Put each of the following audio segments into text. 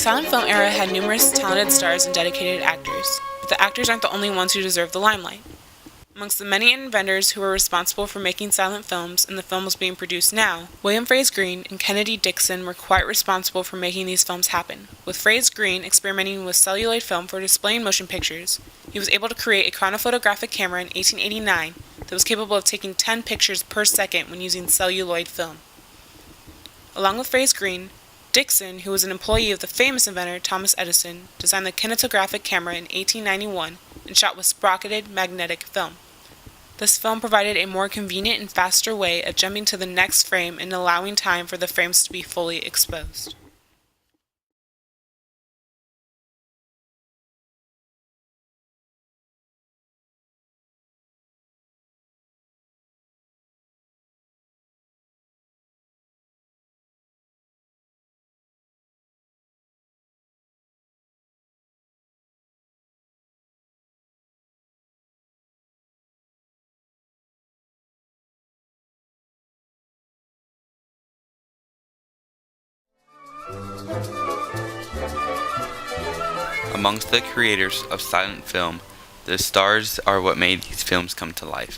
silent film era had numerous talented stars and dedicated actors, but the actors aren't the only ones who deserve the limelight. Amongst the many inventors who were responsible for making silent films and the films being produced now, William Fraser Green and Kennedy Dixon were quite responsible for making these films happen. With Fraser Green experimenting with celluloid film for displaying motion pictures, he was able to create a chronophotographic camera in 1889 that was capable of taking 10 pictures per second when using celluloid film. Along with Fraser Green, Dixon, who was an employee of the famous inventor Thomas Edison, designed the kinetographic camera in 1891 and shot with sprocketed magnetic film. This film provided a more convenient and faster way of jumping to the next frame and allowing time for the frames to be fully exposed. Amongst the creators of silent film, the stars are what made these films come to life.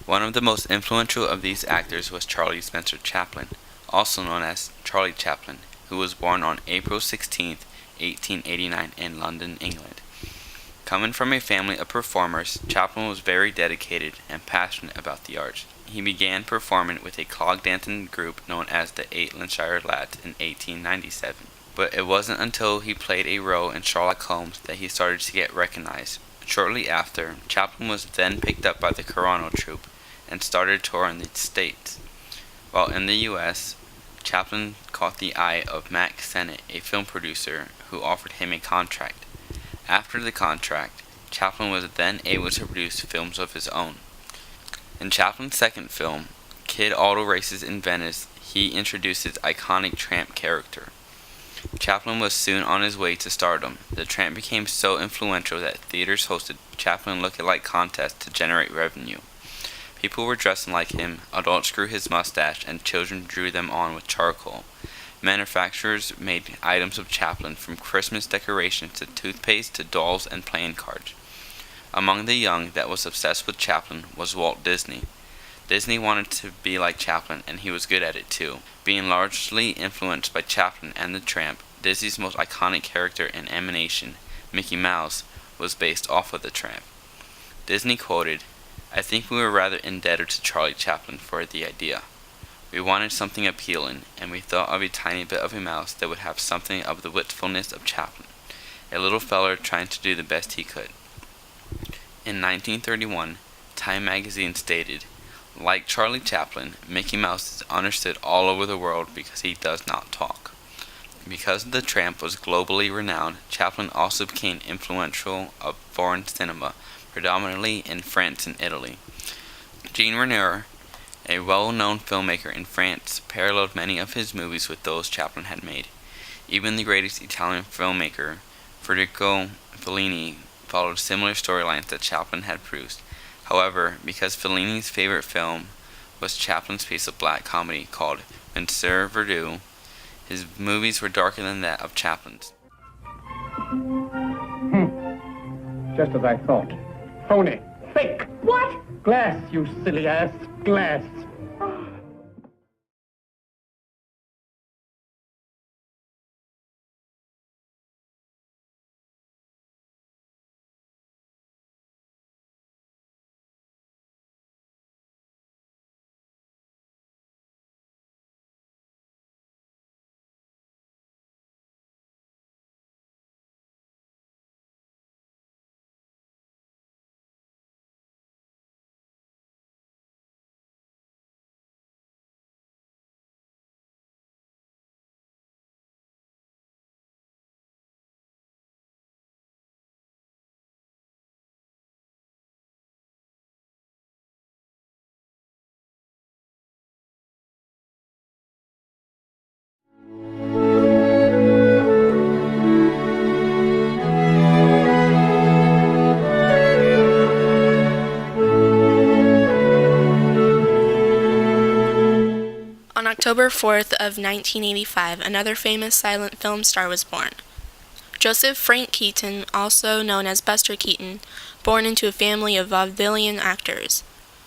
One of the most influential of these actors was Charlie Spencer Chaplin, also known as Charlie Chaplin, who was born on April 16, 1889 in London, England. Coming from a family of performers, Chaplin was very dedicated and passionate about the arts. He began performing with a clog dancing group known as the Eight Lincolnshire Lads in 1897. But it wasn't until he played a role in Sherlock Holmes that he started to get recognized. Shortly after, Chaplin was then picked up by the Carano troupe and started touring the States. While in the U.S., Chaplin caught the eye of Mack Sennett, a film producer, who offered him a contract. After the contract, Chaplin was then able to produce films of his own. In Chaplin's second film, Kid Auto Races in Venice, he introduced his iconic tramp character. Chaplin was soon on his way to stardom. The tramp became so influential that theaters hosted Chaplin look-alike contests to generate revenue. People were dressing like him, adults grew his mustache, and children drew them on with charcoal. Manufacturers made items of Chaplin, from Christmas decorations to toothpaste to dolls and playing cards. Among the young that was obsessed with Chaplin was Walt Disney. Disney wanted to be like Chaplin, and he was good at it too. Being largely influenced by Chaplin and the Tramp, Disney's most iconic character in animation, Mickey Mouse, was based off of the Tramp. Disney quoted, "I think we were rather indebted to Charlie Chaplin for the idea. We wanted something appealing, and we thought of a tiny bit of a mouse that would have something of the wistfulness of Chaplin, a little feller trying to do the best he could." In 1931, Time magazine stated, "Like Charlie Chaplin, Mickey Mouse is understood all over the world because he does not talk." Because the Tramp was globally renowned, Chaplin also became influential of foreign cinema, predominantly in France and Italy. Jean Renoir, a well-known filmmaker in France, paralleled many of his movies with those Chaplin had made. Even the greatest Italian filmmaker, Federico Fellini, followed similar storylines that Chaplin had produced. However, because Fellini's favorite film was Chaplin's piece of black comedy called Monsieur Verdoux, his movies were darker than that of Chaplin's. Just as I thought. Phony. Fake. What? Glass, you silly ass. Glass. October 4th of 1985, another famous silent film star was born. Joseph Frank Keaton, also known as Buster Keaton, born into a family of vaudevillian actors.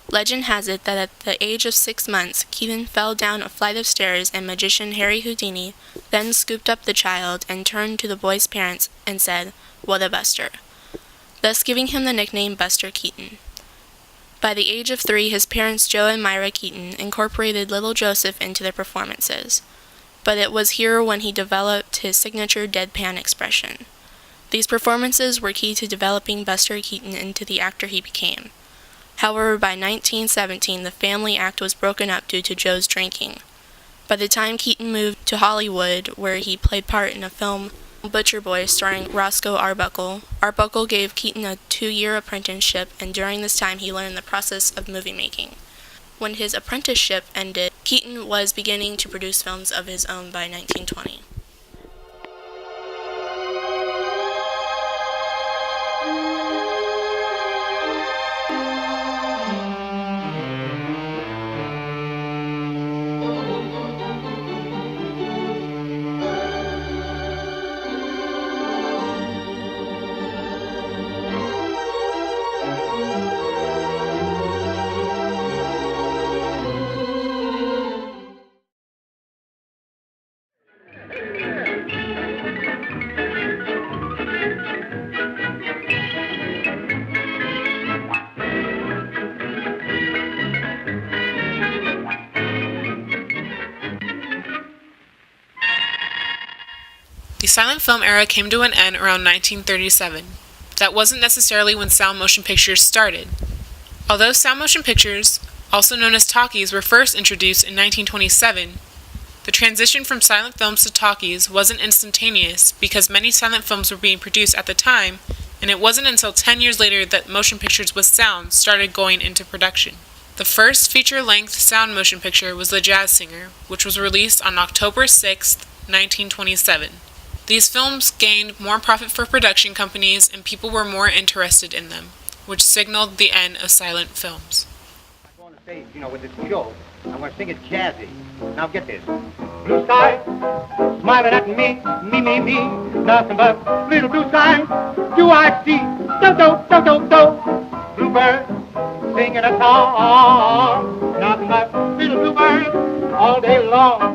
Legend has it that at the age of 6 months, Keaton fell down a flight of stairs and magician Harry Houdini then scooped up the child and turned to the boy's parents and said, "What a buster," thus giving him the nickname Buster Keaton. By the age of 3, his parents Joe and Myra Keaton incorporated little Joseph into their performances, but it was here when he developed his signature deadpan expression. These performances were key to developing Buster Keaton into the actor he became. However, by 1917, the family act was broken up due to Joe's drinking. By the time Keaton moved to Hollywood, where he played part in a film, Butcher Boy, starring Roscoe Arbuckle, Arbuckle gave Keaton a 2-year apprenticeship, and during this time he learned the process of movie making. When his apprenticeship ended, Keaton was beginning to produce films of his own by 1920. The silent film era came to an end around 1937. That wasn't necessarily when sound motion pictures started. Although sound motion pictures, also known as talkies, were first introduced in 1927, the transition from silent films to talkies wasn't instantaneous because many silent films were being produced at the time, and it wasn't until 10 years later that motion pictures with sound started going into production. The first feature-length sound motion picture was The Jazz Singer, which was released on October 6, 1927. These films gained more profit for production companies and people were more interested in them, which signaled the end of silent films. I'm going to stage, with this show. I'm going to sing it jazzy. Now get this. Blue sky, smiling at me, me. Nothing but little blue sky. Do I see? Do. Bluebird singing a song. Nothing but little bluebird all day long.